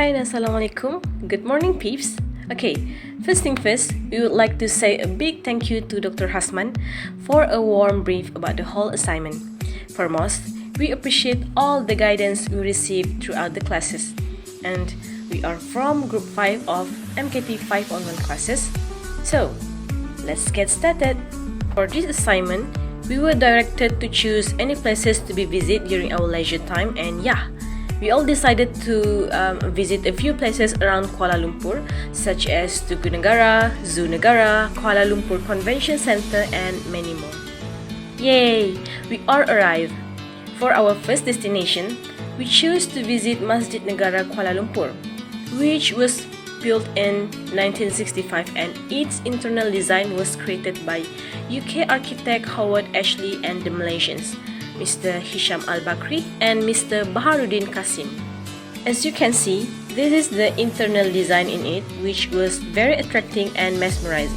Hi and Assalamualaikum. Good morning, peeps. Okay, first thing first, we would like to say a big thank you to Dr. Hasman for a warm brief about the whole assignment. Foremost, we appreciate all the guidance we received throughout the classes. And we are from Group 5 of MKT511 classes. So, let's get started. For this assignment, we were directed to choose any places to be visited during our leisure time, and yeah, we all decided to visit a few places around Kuala Lumpur, such as Tugu Negara, Zoo Negara, Kuala Lumpur Convention Centre, and many more. Yay! We all arrived. For our first destination, we chose to visit Masjid Negara Kuala Lumpur, which was built in 1965, and its internal design was created by UK architect Howard Ashley and the Malaysians, Mr. Hisham Al-Bakri and Mr. Baharuddin Qasim. As you can see, this is the internal design in it, which was very attracting and mesmerizing.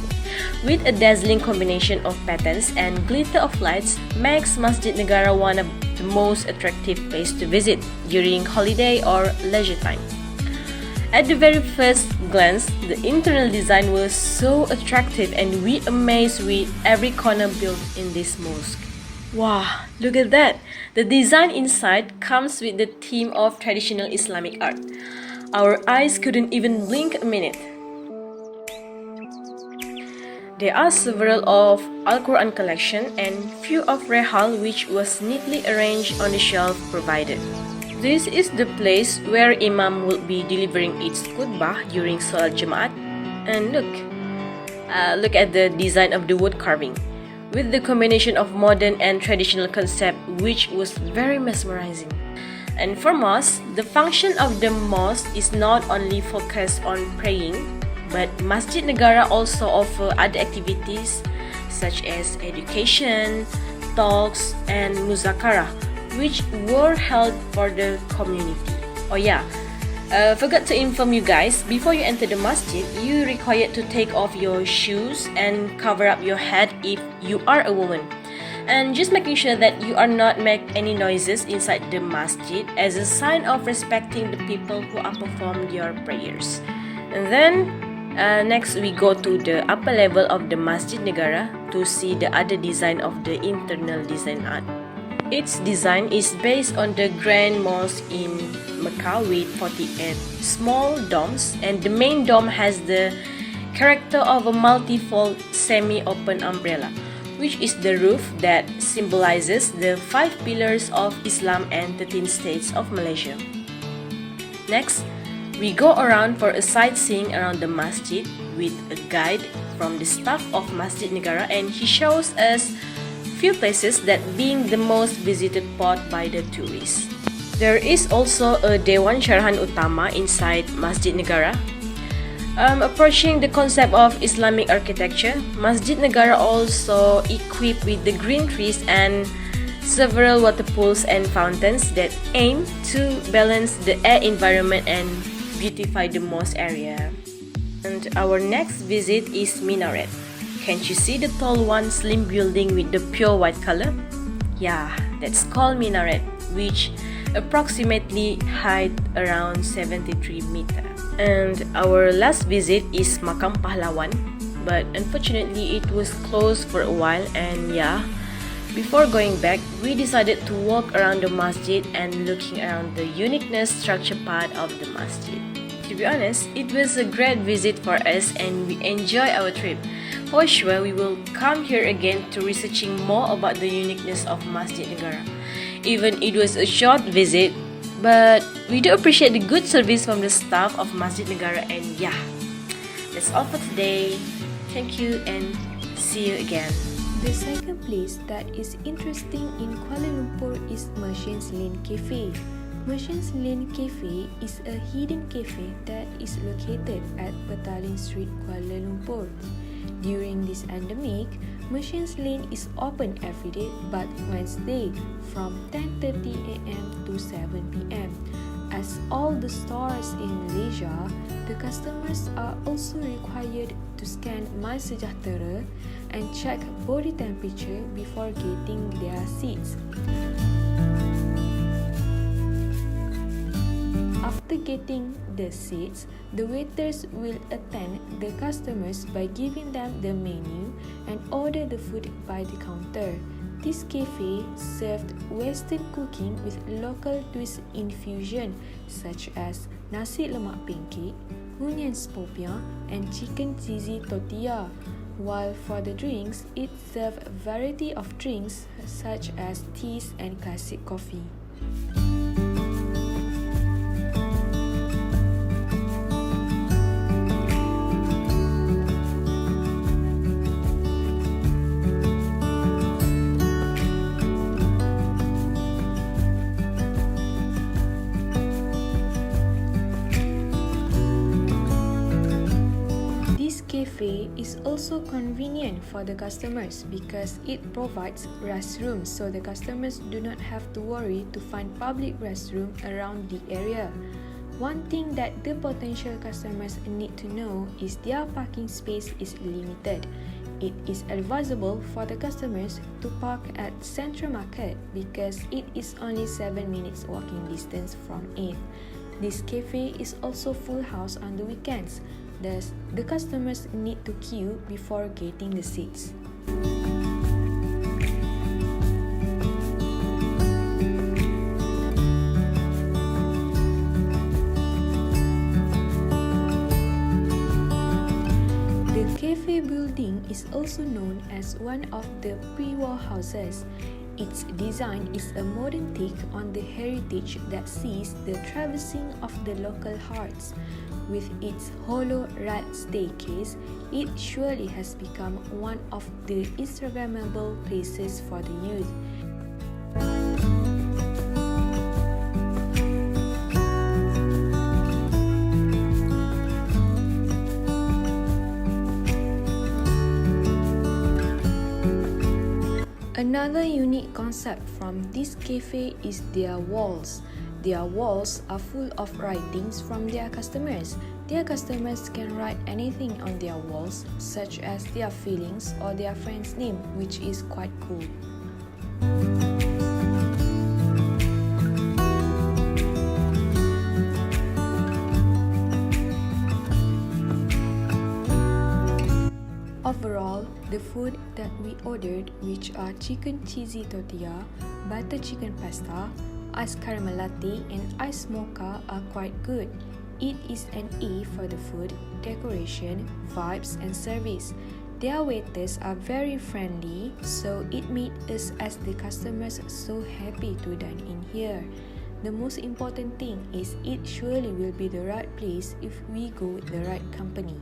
With a dazzling combination of patterns and glitter of lights, makes Masjid Negara one of the most attractive places to visit during holiday or leisure time. At the very first glance, the internal design was so attractive and we amazed with every corner built in this mosque. Wow, look at that! The design inside comes with the theme of traditional Islamic art. Our eyes couldn't even blink a minute. There are several of Al-Quran collection and few of Rehal, which was neatly arranged on the shelf provided. This is the place where Imam will be delivering its khutbah during Salat Jamaat. And look at the design of the wood carving, with the combination of modern and traditional concept, which was very mesmerizing. And for mosque, the function of the mosque is not only focused on praying, but Masjid Negara also offer other activities such as education, talks, and muzakarah, which were held for the community. Oh yeah, forgot to inform you guys, before you enter the masjid, you required to take off your shoes and cover up your head if you are a woman. And just making sure that you are not make any noises inside the masjid as a sign of respecting the people who are performing your prayers. And then next we go to the upper level of the Masjid Negara to see the other design of the internal design art. Its design is based on the Grand Mosque in Mecca with 48 small domes, and the main dome has the character of a multifold semi-open umbrella, which is the roof that symbolizes the 5 pillars of Islam and 13 states of Malaysia. Next, we go around for a sightseeing around the masjid with a guide from the staff of Masjid Negara, and he shows us few places that being the most visited spot by the tourists. There is also a Dewan Syarahan Utama inside Masjid Negara. Approaching the concept of Islamic architecture, Masjid Negara also equipped with the green trees and several water pools and fountains that aim to balance the air environment and beautify the mosque area. And our next visit is Minaret. Can't you see the tall one slim building with the pure white color? Yeah, that's called minaret, which approximately height around 73 meter. And our last visit is Makam Pahlawan, but unfortunately it was closed for a while, and yeah, before going back, we decided to walk around the masjid and looking around the uniqueness structure part of the masjid. To be honest, it was a great visit for us and we enjoyed our trip. For sure, we will come here again to researching more about the uniqueness of Masjid Negara. Even it was a short visit, but we do appreciate the good service from the staff of Masjid Negara, and yeah, that's all for today. Thank you and see you again. The second place that is interesting in Kuala Lumpur is Merchants Lane Cafe. Merchants Lane Cafe is a hidden cafe that is located at Petaling Street, Kuala Lumpur. During this endemic, Merchants Lane is open every day but Wednesday from 10:30 a.m. to 7 p.m. As all the stores in Malaysia, the customers are also required to scan My Sejahtera and check body temperature before getting their seats. After getting the seats, the waiters will attend the customers by giving them the menu and order the food by the counter. This cafe served Western cooking with local twist infusion such as nasi lemak pancake, onion popiah, and chicken cheesy tortilla. While for the drinks, it served a variety of drinks such as teas and classic coffee. This cafe is also convenient for the customers because it provides restrooms, so the customers do not have to worry to find public restroom around the area. One thing that the potential customers need to know is their parking space is limited. It is advisable for the customers to park at Central Market because it is only 7 minutes walking distance from it. This cafe is also full house on the weekends. Thus, the customers need to queue before getting the seats. The cafe building is also known as one of the pre-war houses. Its design is a modern take on the heritage that sees the traversing of the local hearts. With its hollow rat staircase, it surely has become one of the Instagrammable places for the youth. Another unique concept from this cafe is their walls. Their walls are full of writings from their customers. Their customers can write anything on their walls, such as their feelings or their friend's name, which is quite cool. Overall, the food that we ordered, which are chicken cheesy tortilla, butter chicken pasta, ice caramel latte, and ice mocha are quite good. It is an A for the food, decoration, vibes, and service. Their waiters are very friendly, so it made us as the customers so happy to dine in here. The most important thing is it surely will be the right place if we go with the right company.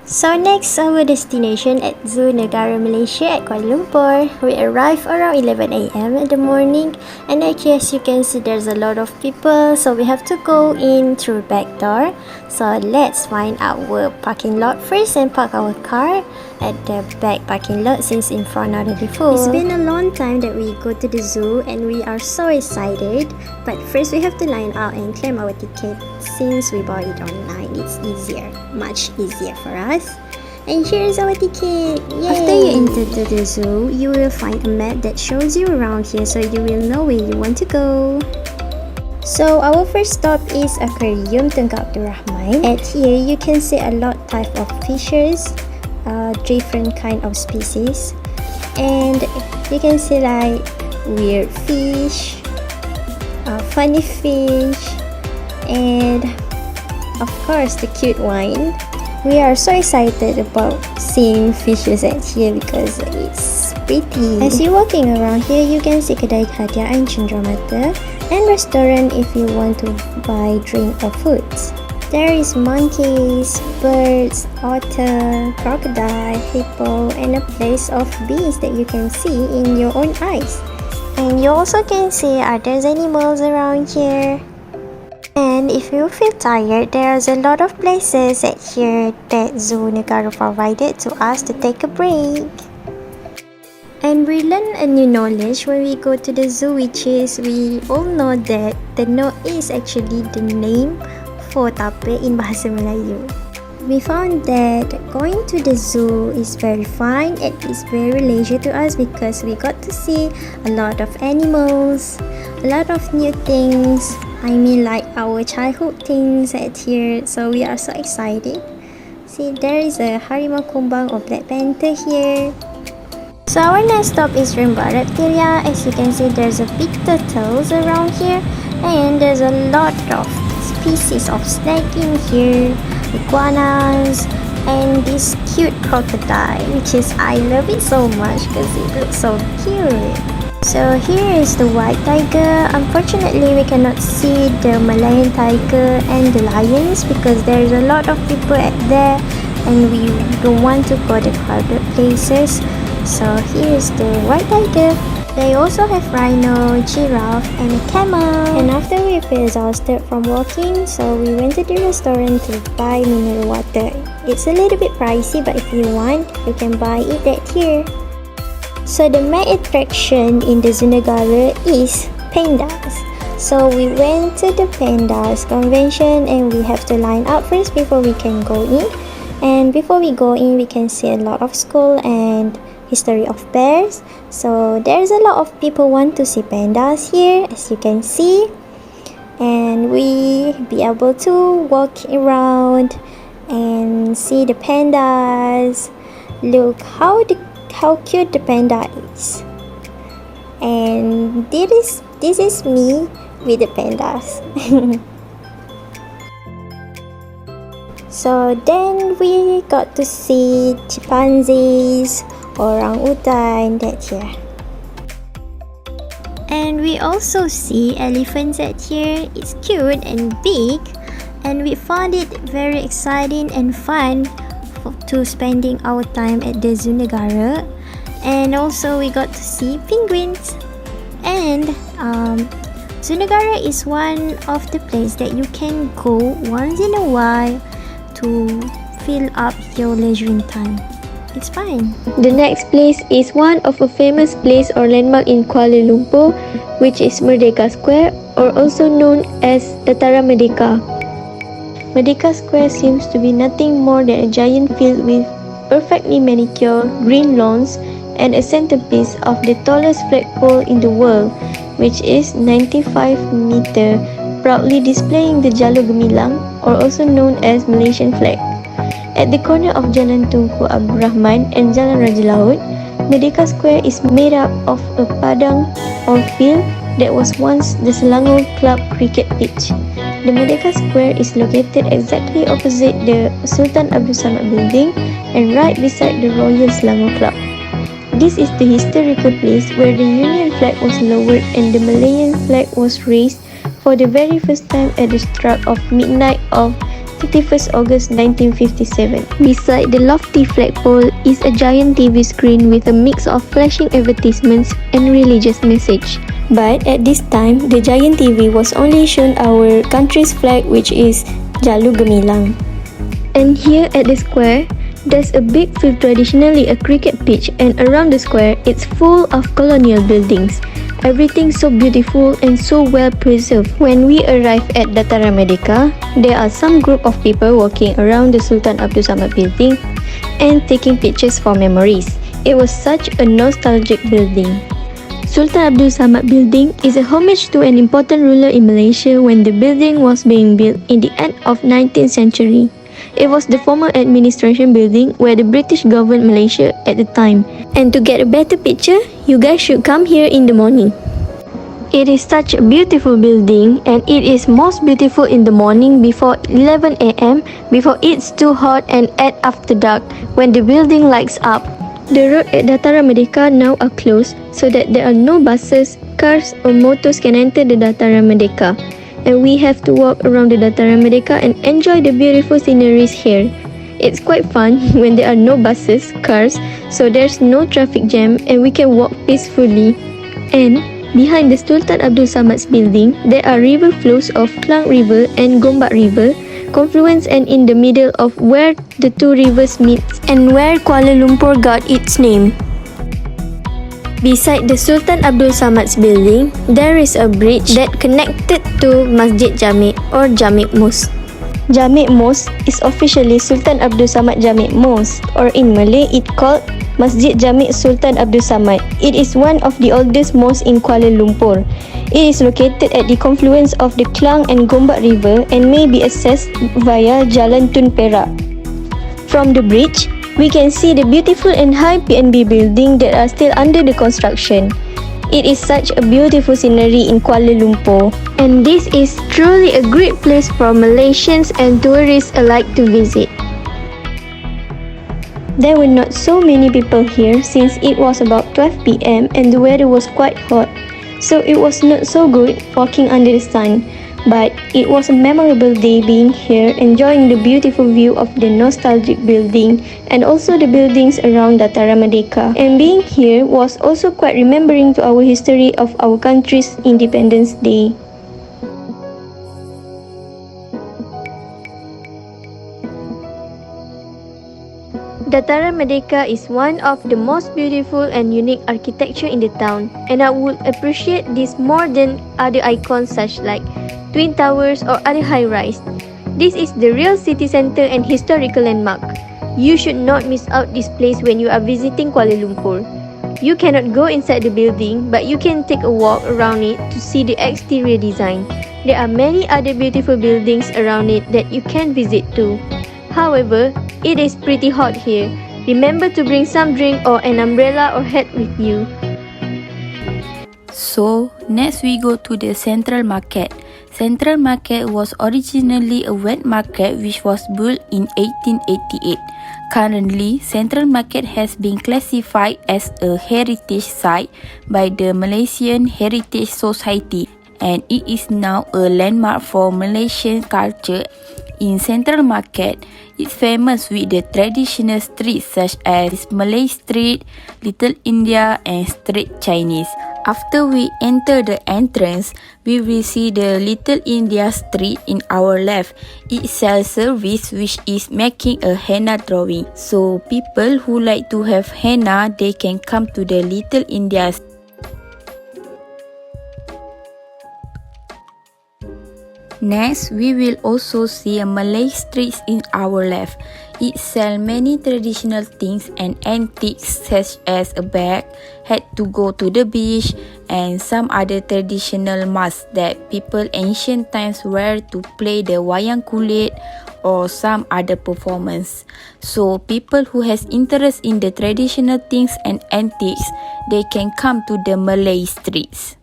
So next, our destination at Zoo Negara Malaysia at Kuala Lumpur. We arrived around 11 a.m. in the morning, and as you can see, there's a lot of people, so we have to go in through back door. So let's find our parking lot first and park our car at the back parking lot since in front already full. It's been a long time that we go to the zoo and we are so excited. But first we have to line up and claim our ticket since we bought it online. It's easier, much easier for us. And here's our ticket. Yay! After you enter to the zoo, you will find a map that shows you around here so you will know where you want to go. So our first stop is Aquarium Tengku Abdul Rahman. At here you can see a lot type of fishes, different kind of species, and you can see like weird fish, funny fish, and of course the cute one. We are so excited about seeing fishes at here because it's pretty. As you're walking around here, you can see kedai hadiah and cendramata and restaurant if you want to buy drink or foods. There is monkeys, birds, otter, crocodile, hippo, and a place of bees that you can see in your own eyes. And you also can see other animals around here. And if you feel tired, there's a lot of places at here that Zoo Negara provided to us to take a break. And we learn a new knowledge when we go to the zoo, which is we all know that the no is actually the name for tape in Bahasa Melayu. We found that going to the zoo is very fun. It is very leisure to us because we got to see a lot of animals, a lot of new things, I mean like our childhood things at here, so we are so excited. See, there is a Harimau Kumbang or Black Panther here. So our next stop is Rainbow Reptilia. As you can see, there's a big turtles around here, and there's a lot of species of snake in here, iguanas, and this cute crocodile, which is I love it so much because it looks so cute. So here is the white tiger. Unfortunately, we cannot see the Malayan tiger and the lions because there's a lot of people at there and we don't want to go to crowded places. So here is the white tiger. They also have rhino, giraffe, and a camel. And after we feel exhausted from walking, so we went to the restaurant to buy mineral water. It's a little bit pricey, but if you want, you can buy it at here. So the main attraction in the Zoo Negara is pandas. So we went to the pandas convention and we have to line up first before we can go in. And before we go in, we can see a lot of school and history of bears. So there's a lot of people want to see pandas here, as you can see. And we be able to walk around and see the pandas. Look how cute the panda is. And this is me with the pandas. So then we got to see chimpanzees, orangutan that here. And we also see elephants at here. It's cute and big, and we found it very exciting and fun to spending our time at the Zoo Negara. And also we got to see penguins. And Zoo Negara is one of the places that you can go once in a while to fill up your leisure time. It's fine. The next place is one of a famous place or landmark in Kuala Lumpur, which is Merdeka Square, or also known as Dataran Merdeka. Merdeka Square seems to be nothing more than a giant field with perfectly manicured green lawns and a centerpiece of the tallest flagpole in the world, which is 95 meter, proudly displaying the Jalur Gemilang, or also known as Malaysian flag. At the corner of Jalan Tunku Abdul Rahman and Jalan Raja Laut, Merdeka Square is made up of a padang or field that was once the Selangor Club cricket pitch. The Merdeka Square is located exactly opposite the Sultan Abdul Samad building and right beside the Royal Selangor Club. This is the historical place where the Union flag was lowered and the Malayan flag was raised for the very first time at the stroke of midnight of 31st August 1957. Beside the lofty flagpole is a giant TV screen with a mix of flashing advertisements and religious message. But at this time, the giant TV was only shown our country's flag, which is Jalur Gemilang. And here at the square, there's a big field, traditionally a cricket pitch, and around the square, it's full of colonial buildings. Everything so beautiful and so well preserved. When we arrive at Dataran Merdeka, there are some group of people walking around the Sultan Abdul Samad building and taking pictures for memories. It was such a nostalgic building. Sultan Abdul Samad building is a homage to an important ruler in Malaysia when the building was being built in the end of 19th century. It was the former administration building where the British governed Malaysia at the time. And to get a better picture, you guys should come here in the morning. It is such a beautiful building, and it is most beautiful in the morning before 11 AM, before it's too hot, and at after dark when the building lights up. The road at Dataran Merdeka now are closed so that there are no buses, cars or motors can enter the Dataran Merdeka. And we have to walk around the Dataran Merdeka and enjoy the beautiful sceneries here. It's quite fun when there are no buses, cars, so there's no traffic jam and we can walk peacefully. And behind the Sultan Abdul Samad's building, there are river flows of Klang River and Gombak River, confluence, and in the middle of where the two rivers meet and where Kuala Lumpur got its name. Beside the Sultan Abdul Samad's building, there is a bridge that connected to Masjid Jami' or Jami' Mosque. Jami' Mosque is officially Sultan Abdul Samad Jami' Mosque, or in Malay it called Masjid Jami' Sultan Abdul Samad. It is one of the oldest mosques in Kuala Lumpur. It is located at the confluence of the Klang and Gombak River and may be accessed via Jalan Tun Perak. From the bridge, we can see the beautiful and high PNB building that are still under the construction. It is such a beautiful scenery in Kuala Lumpur, and this is truly a great place for Malaysians and tourists alike to visit. There were not so many people here since it was about 12 p.m. and the weather was quite hot, so it was not so good walking under the sun. But it was a memorable day being here, enjoying the beautiful view of the nostalgic building and also the buildings around Dataran Merdeka. And being here was also quite remembering to our history of our country's Independence Day. Dataran Merdeka is one of the most beautiful and unique architecture in the town, and I would appreciate this more than other icons such like Twin Towers or other high-rise. This is the real city center and historical landmark. You should not miss out this place when you are visiting Kuala Lumpur. You cannot go inside the building, but you can take a walk around it to see the exterior design. There are many other beautiful buildings around it that you can visit too. However, it is pretty hot here. Remember to bring some drink or an umbrella or hat with you. So, next we go to the Central Market. Central Market was originally a wet market which was built in 1888. Currently, Central Market has been classified as a heritage site by the Malaysian Heritage Society, and it is now a landmark for Malaysian culture. In Central Market, it's famous with the traditional streets such as Malay Street, Little India and Street Chinese. After we enter the entrance, we will see the Little India Street in our left. It sells service which is making a henna drawing. So people who like to have henna, they can come to the Little India Street. Next, we will also see a Malay streets in our left. It sells many traditional things and antiques such as a bag, hat to go to the beach, and some other traditional masks that people ancient times wear to play the wayang kulit or some other performance. So people who has interest in the traditional things and antiques, they can come to the Malay streets.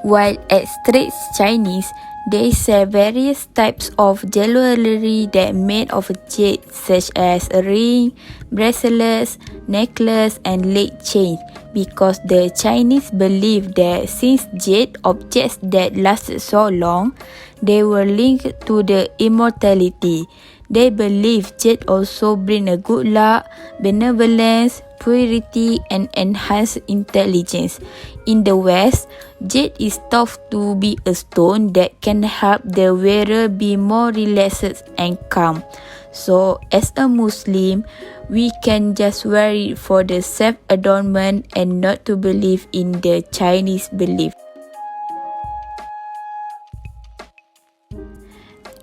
While at Street Chinese, they sell various types of jewelry that made of jade such as a ring, bracelets, necklace and leg chain, because the Chinese believe that since jade objects that lasted so long, they were linked to the immortality. They believe jade also bring a good luck, benevolence, purity and enhanced intelligence. In the West, jade is thought to be a stone that can help the wearer be more relaxed and calm. So, as a Muslim, we can just wear it for the self-adornment and not to believe in the Chinese belief.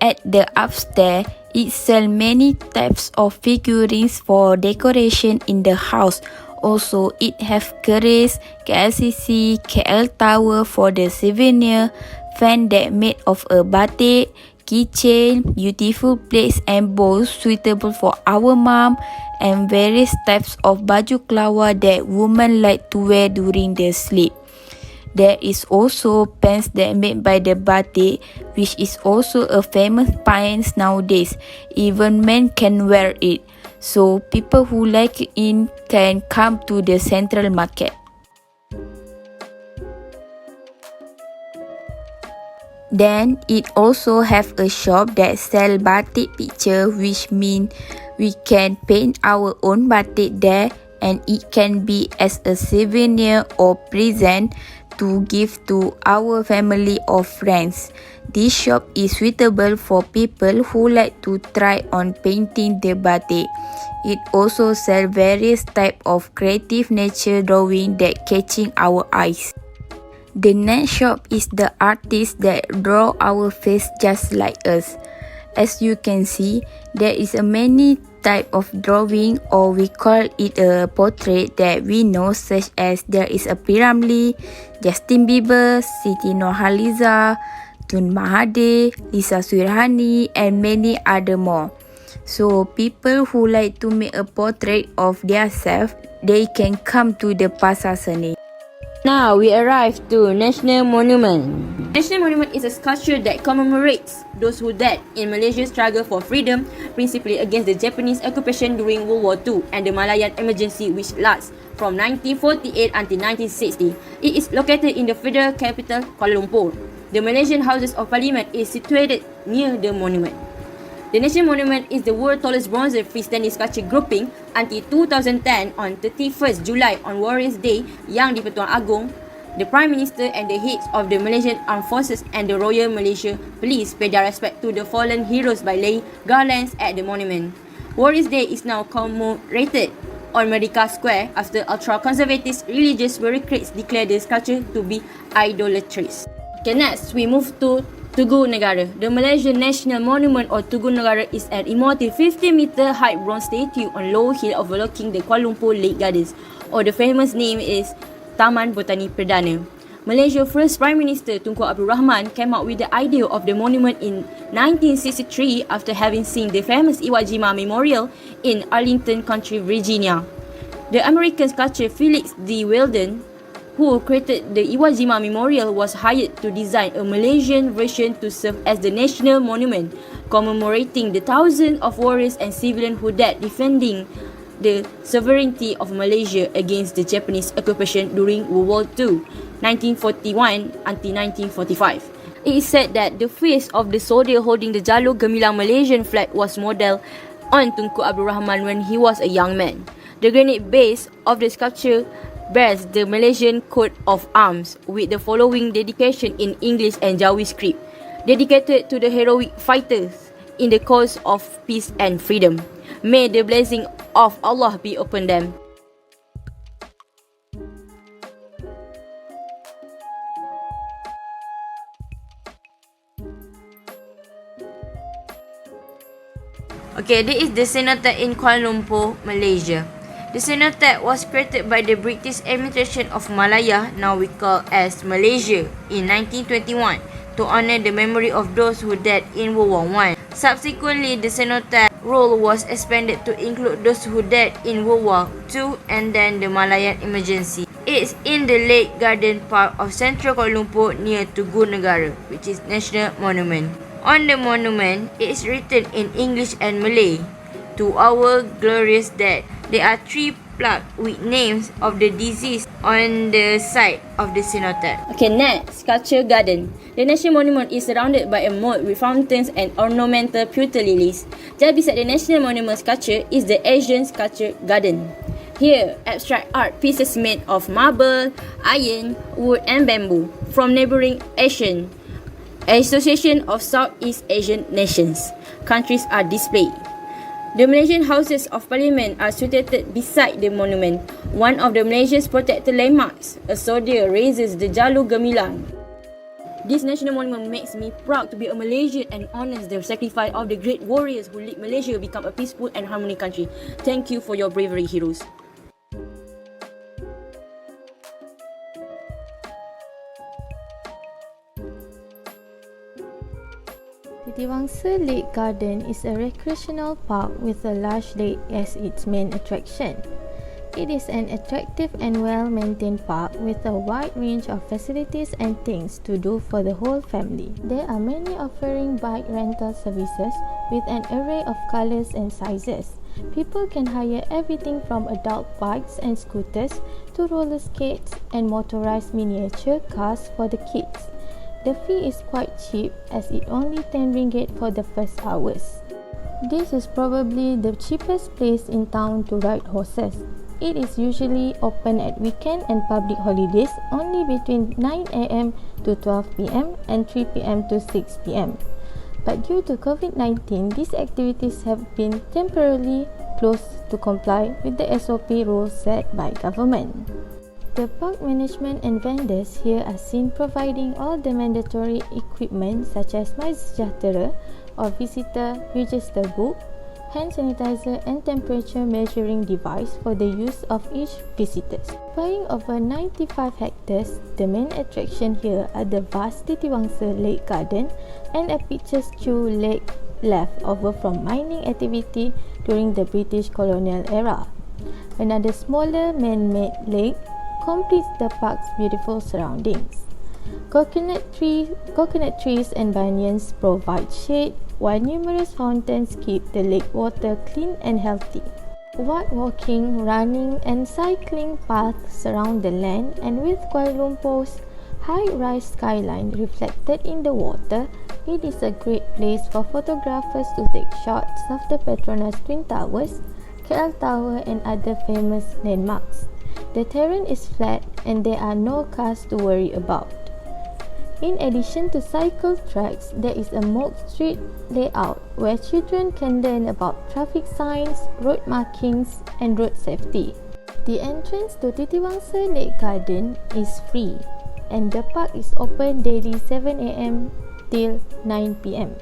At the upstairs, it sells many types of figurines for decoration in the house. Also, it have keris, KLCC, KL Tower for the souvenir, fan that made of a batik, keychain, beautiful plates and bowls suitable for our mom, and various types of baju kelawar that women like to wear during their sleep. There is also pants that made by the batik, which is also a famous pants nowadays. Even men can wear it. So people who like it can come to the Central Market. Then it also have a shop that sell batik picture, which mean we can paint our own batik there, and it can be as a souvenir or present to give to our family or friends. This shop is suitable for people who like to try on painting the batik. It also sells various types of creative nature drawing that catching our eyes. The next shop is the artist that draw our face just like us. As you can see, there is a many type of drawing, or we call it a portrait, that we know, such as there is a Piramli, Justin Bieber, Siti Nurhaliza, Tun Mahathir, Lisa Suirhani, and many other more. So people who like to make a portrait of themselves, they can come to the Pasar Seni. Now we arrive to National Monument. National Monument is a sculpture that commemorates those who died in Malaysia's struggle for freedom, principally against the Japanese occupation during World War II and the Malayan emergency, which lasts from 1948 until 1960. It is located in the federal capital, Kuala Lumpur. The Malaysian Houses of Parliament is situated near the monument. The National Monument is the world's tallest bronze freestanding sculpture grouping until 2010 on 31st July on Warriors Day yang di-Pertuan Agong, the Prime Minister and the heads of the Malaysian Armed Forces and the Royal Malaysia Police pay their respect to the fallen heroes by laying garlands at the monument. Warriors Day is now commemorated on Merdeka Square after ultra-conservative religious bureaucrats declared the sculpture to be idolatrous. Okay, next we move to Tugu Negara. The Malaysian National Monument or Tugu Negara is an immortal 50-meter high bronze statue on low hill overlooking the Kuala Lumpur Lake Gardens, or the famous name is Taman Botani Perdana. Malaysia's first Prime Minister Tunku Abdul Rahman came up with the idea of the monument in 1963 after having seen the famous Iwo Jima Memorial in Arlington County, Virginia. The American sculptor Felix D. Weldon, who created the Iwo Jima Memorial, was hired to design a Malaysian version to serve as the national monument, commemorating the thousands of warriors and civilians who died defending the sovereignty of Malaysia against the Japanese occupation during World War II, 1941 until 1945. It is said that the face of the soldier holding the jalur gemilang Malaysian flag was modelled on Tunku Abdul Rahman when he was a young man. The granite base of the sculpture bears the Malaysian coat of arms with the following dedication in English and Jawi script, dedicated to the heroic fighters in the cause of peace and freedom. May the blessing of Allah be upon them. Okay, this is the Cenotaph in Kuala Lumpur, Malaysia. The Cenotaph was created by the British administration of Malaya, now we call as Malaysia, in 1921 to honour the memory of those who died in World War I. Subsequently, the Cenotaph role was expanded to include those who died in World War II and then the Malayan emergency. It is in the Lake Garden part of central Kuala Lumpur near Tugu Negara, which is National Monument. On the monument, it is written in English and Malay, "To our glorious dead." There are 3 plaques with names of the deceased on the side of the cenotaph. Okay, next, Sculpture Garden. The National Monument is surrounded by a moat with fountains and ornamental pewter lilies. Just beside the National Monument sculpture is the Asian Sculpture Garden. Here, abstract art pieces made of marble, iron, wood and bamboo from neighbouring Association of Southeast Asian Nations countries are displayed. The Malaysian Houses of Parliament are situated beside the monument. One of the Malaysia's protected landmarks, a soldier raises the jalur gemilang. This national monument makes me proud to be a Malaysian and honours the sacrifice of the great warriors who lead Malaysia become a peaceful and harmonious country. Thank you for your bravery, heroes. Setiwangsa Lake Garden is a recreational park with a large lake as its main attraction. It is an attractive and well-maintained park with a wide range of facilities and things to do for the whole family. There are many offering bike rental services with an array of colors and sizes. People can hire everything from adult bikes and scooters to roller skates and motorized miniature cars for the kids. The fee is quite cheap as it only 10 ringgit for the first hours. This is probably the cheapest place in town to ride horses. It is usually open at weekend and public holidays only between 9 a.m. to 12 p.m. and 3 p.m. to 6 p.m. But due to COVID-19, these activities have been temporarily closed to comply with the SOP rules set by government. The park management and vendors here are seen providing all the mandatory equipment such as MySejahtera or visitor register book, hand sanitizer and temperature measuring device for the use of each visitor. Occupying over 95 hectares, the main attraction here are the vast Titiwangsa Lake Garden and a picturesque lake left over from mining activity during the British colonial era. Another smaller man-made lake completes the park's beautiful surroundings. Coconut trees and banyans provide shade, while numerous fountains keep the lake water clean and healthy. Wide walking, running and cycling paths surround the land, and with Kuala Lumpur's high-rise skyline reflected in the water, it is a great place for photographers to take shots of the Petronas Twin Towers, KL Tower and other famous landmarks. The terrain is flat and there are no cars to worry about. In addition to cycle tracks, there is a mock street layout where children can learn about traffic signs, road markings and road safety. The entrance to Titiwangsa Lake Garden is free and the park is open daily 7 a.m. till 9 p.m.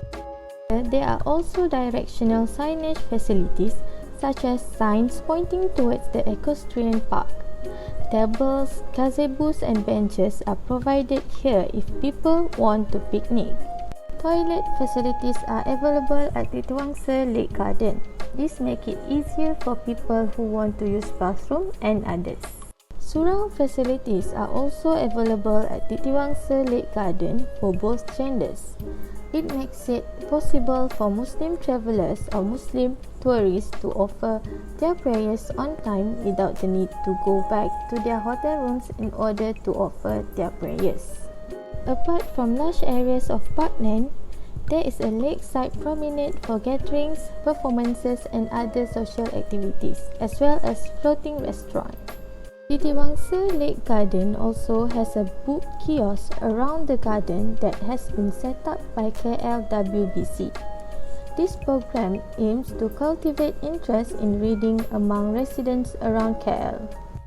There are also directional signage facilities such as signs pointing towards the equestrian park. Tables, gazebos and benches are provided here if people want to picnic. Toilet facilities are available at Titiwangsa Lake Garden. This makes it easier for people who want to use bathroom and others. Surau facilities are also available at Titiwangsa Lake Garden for both genders. It makes it possible for Muslim travellers or Muslim tourists to offer their prayers on time without the need to go back to their hotel rooms in order to offer their prayers. Apart from large areas of parkland, there is a lakeside promenade for gatherings, performances and other social activities, as well as floating restaurant. Titiwangsa Lake Garden also has a book kiosk around the garden that has been set up by KLWBC. This program aims to cultivate interest in reading among residents around KL.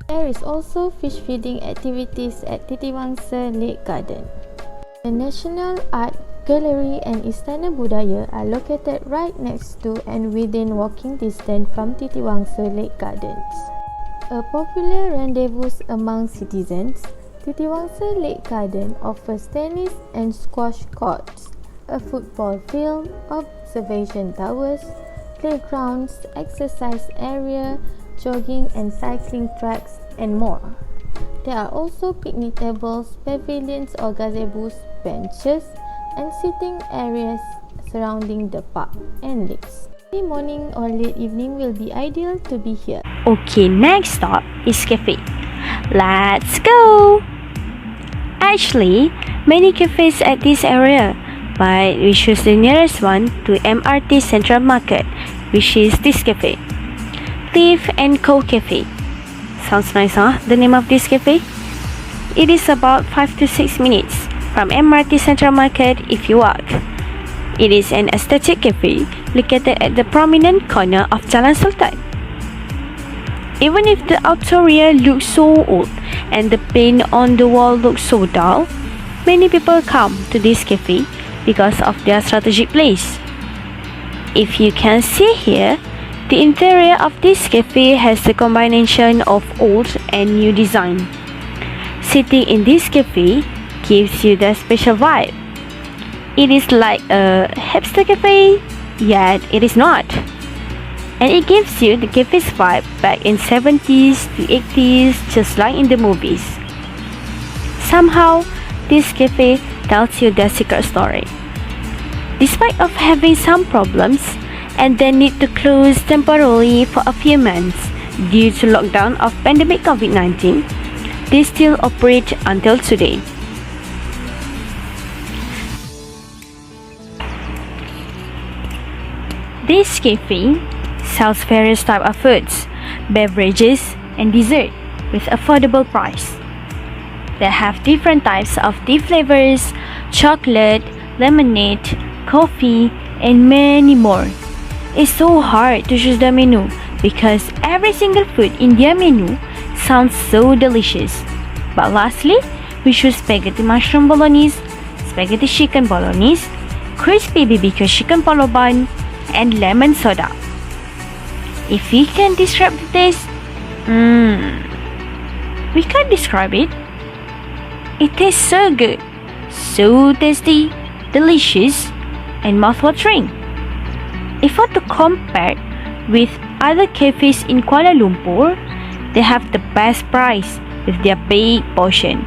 There is also fish feeding activities at Titiwangsa Lake Garden. The National Art Gallery and Istana Budaya are located right next to and within walking distance from Titiwangsa Lake Gardens. A popular rendezvous among citizens, Titiwangsa Lake Garden offers tennis and squash courts, a football field, observation towers, playgrounds, exercise area, jogging and cycling tracks, and more. There are also picnic tables, pavilions or gazebos, benches, and sitting areas surrounding the park and lakes. Early morning or late evening will be ideal to be here. Okay, next stop is cafe. Let's go! Actually, many cafes at this area, but we choose the nearest one to MRT Central Market, which is this cafe. Leaf and Co Cafe. Sounds nice, huh? The name of this cafe? It is about 5 to 6 minutes from MRT Central Market if you walk. It is an aesthetic cafe located at the prominent corner of Jalan Sultan. Even if the outerior looks so old and the paint on the wall looks so dull, many people come to this cafe because of their strategic place. If you can see here, the interior of this cafe has a combination of old and new design. Sitting in this cafe gives you the special vibe. It is like a hipster cafe, yet it is not. And it gives you the cafe's vibe back in 70s to 80s, just like in the movies. Somehow, this cafe tells you their secret story. Despite of having some problems, and then need to close temporarily for a few months due to lockdown of pandemic COVID-19, they still operate until today. This cafe sells various types of foods, beverages, and dessert with affordable price. They have different types of tea flavors, chocolate, lemonade, coffee, and many more. It's so hard to choose the menu because every single food in their menu sounds so delicious. But lastly, we choose spaghetti mushroom bolognese, spaghetti chicken bolognese, crispy BBQ chicken polo bun, and lemon soda. If we can describe the taste, we can't describe it. It tastes so good, so tasty, delicious, and mouth-watering. If I want to compare with other cafes in Kuala Lumpur, they have the best price with their big portion.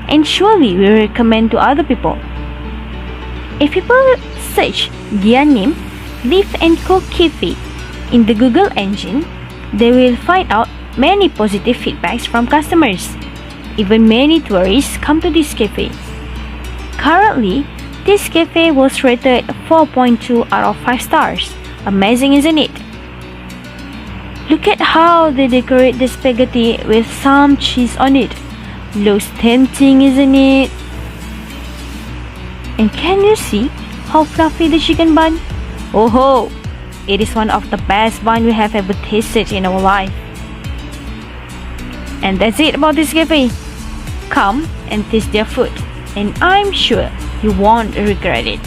And surely we recommend to other people. If people search their name, Leaf and Co Cafe, in the Google engine, they will find out many positive feedbacks from customers. Even many tourists come to this cafe. Currently, this cafe was rated 4.2 out of 5 stars. Amazing, isn't it? Look at how they decorate the spaghetti with some cheese on it. Looks tempting, isn't it? And can you see how fluffy the chicken bun? Oh ho! It is one of the best bun we have ever tasted in our life. And that's it about this cafe. Come and taste their food, and I'm sure you won't regret it.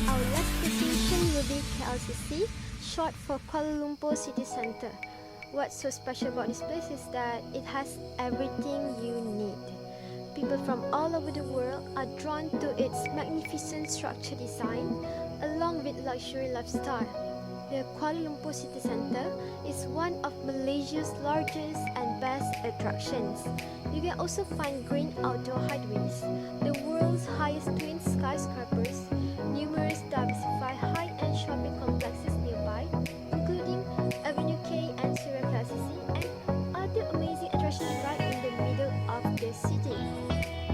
Our last destination will be KLCC, short for Kuala Lumpur City Centre. What's so special about this place is that it has everything you need. People from all over the world are drawn to its magnificent structure design, along with luxury lifestyle. The Kuala Lumpur City Centre is one of Malaysia's largest and best attractions. You can also find green outdoor hideaways, the world's highest twin skyscrapers, numerous diversified high-end shopping complexes nearby, including Avenue K and Surya KLCC, and other amazing attractions right in the middle of the city.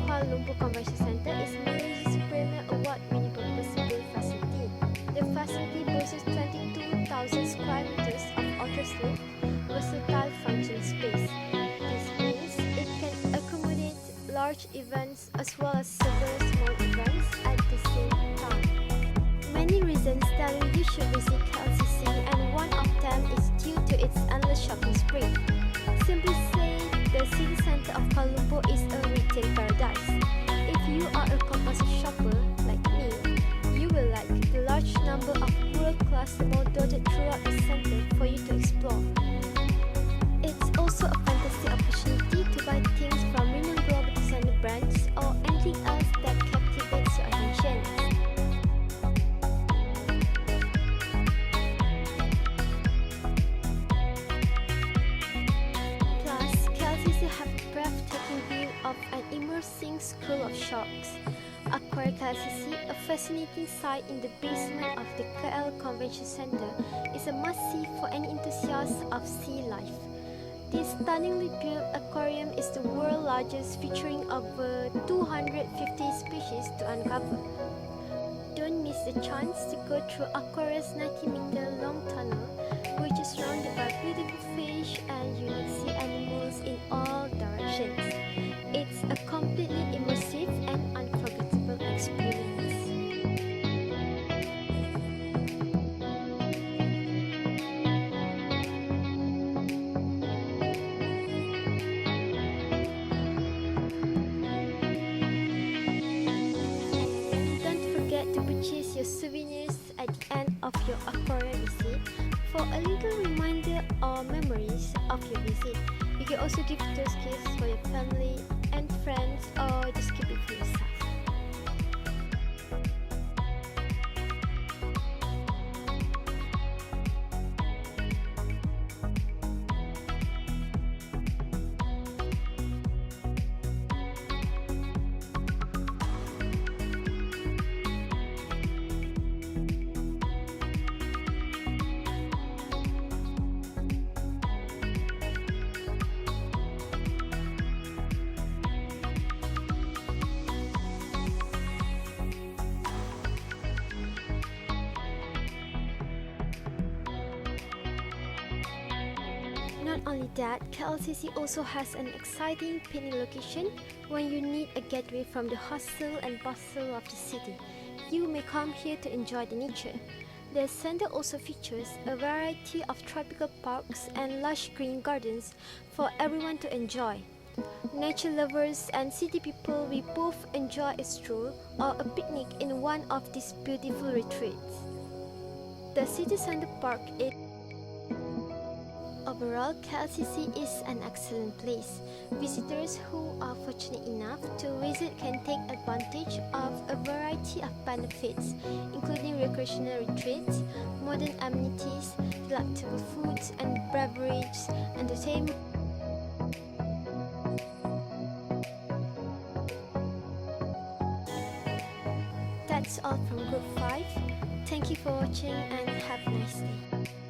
Kuala Lumpur Convention Centre is Malaysia's premier award-winning purpose-built facility. The facility boasts 22,000 square meters of ultra-slim, versatile function space. This means it can accommodate large events as well as several small events at the same time. Many reasons telling you should visit KLCC, and one of them is due to its endless shopping spree. Simply say, the city centre of Kuala Lumpur is a retail paradise. If you are a compulsive shopper like me, you will like the large number of world-class malls dotted throughout the centre for you to explore. It's also a fantastic opportunity to buy things from renowned global designer brands or anything else that captivates your attention. Plus, KLCC have a breathtaking view of an immersing school of sharks. Aquaria KLCC, a fascinating site in the basement of the KL Convention Centre, is a must-see for any enthusiast of sea life. This stunningly built aquarium is the world's largest, featuring over 250 species to uncover. Don't miss the chance to go through Aquaria's 90-meter long tunnel, which is surrounded by beautiful fish and unique sea animals in all directions. It's a completely immersive and unforgettable experience. Don't forget to purchase your souvenirs at the end of your Aquaria visit for a little reminder or memories of your visit. You can also give those gifts for your family and friends, or just keep it for yourself. Not only that, KLCC also has an exciting picnic location when you need a getaway from the hustle and bustle of the city. You may come here to enjoy the nature. The center also features a variety of tropical parks and lush green gardens for everyone to enjoy. Nature lovers and city people will both enjoy a stroll or a picnic in one of these beautiful retreats. The city center park is overall, KLCC is an excellent place. Visitors who are fortunate enough to visit can take advantage of a variety of benefits, including recreational retreats, modern amenities, delectable foods and beverages, entertainment. That's all from Group 5. Thank you for watching and have a nice day.